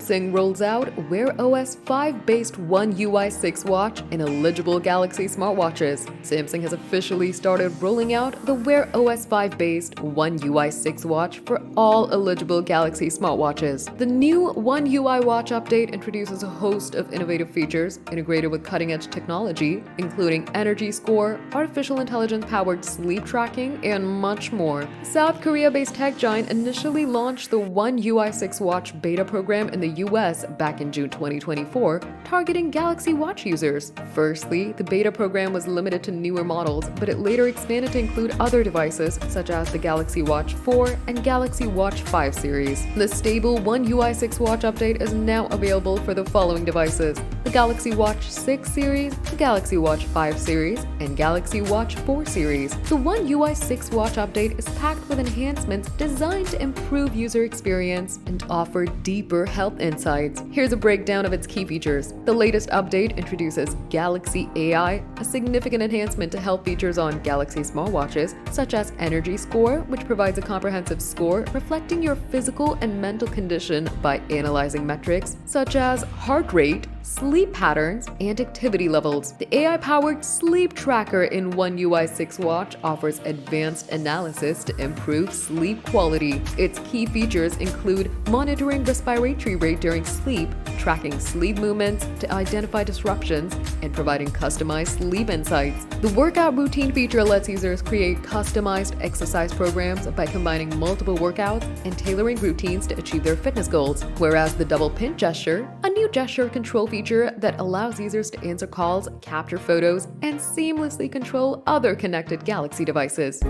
Samsung rolls out Wear OS 5-based One UI 6 watch in eligible Galaxy smartwatches. Samsung has officially started rolling out the Wear OS 5-based One UI 6 watch for all eligible Galaxy smartwatches. The new One UI watch update introduces a host of innovative features integrated with cutting-edge technology, including energy score, artificial intelligence-powered sleep tracking, and much more. South Korea-based tech giant initially launched the One UI 6 watch beta program in the US back in June 2024, targeting Galaxy Watch users. Firstly, the beta program was limited to newer models, but it later expanded to include other devices such as the Galaxy Watch 4 and Galaxy Watch 5 series. The stable One UI 6 watch update is now available for the following devices: the Galaxy Watch 6 series, the Galaxy Watch 5 series, and Galaxy Watch 4 series. The One UI 6 watch update is packed with enhancements designed to improve user experience and offer deeper health insights. Here's a breakdown of its key features. The latest update introduces Galaxy AI, a significant enhancement to health features on Galaxy smartwatches, such as energy score, which provides a comprehensive score reflecting your physical and mental condition by analyzing metrics such as heart rate, sleep patterns, and activity levels. The AI-powered sleep tracker in One UI 6 watch offers advanced analysis to improve sleep quality. Its key features include monitoring respiratory rate during sleep, tracking sleep movements to identify disruptions, and providing customized sleep insights. The workout routine feature lets users create customized exercise programs by combining multiple workouts and tailoring routines to achieve their fitness goals, whereas the double pin gesture, a new gesture control feature that allows users to answer calls, capture photos, and seamlessly control other connected Galaxy devices.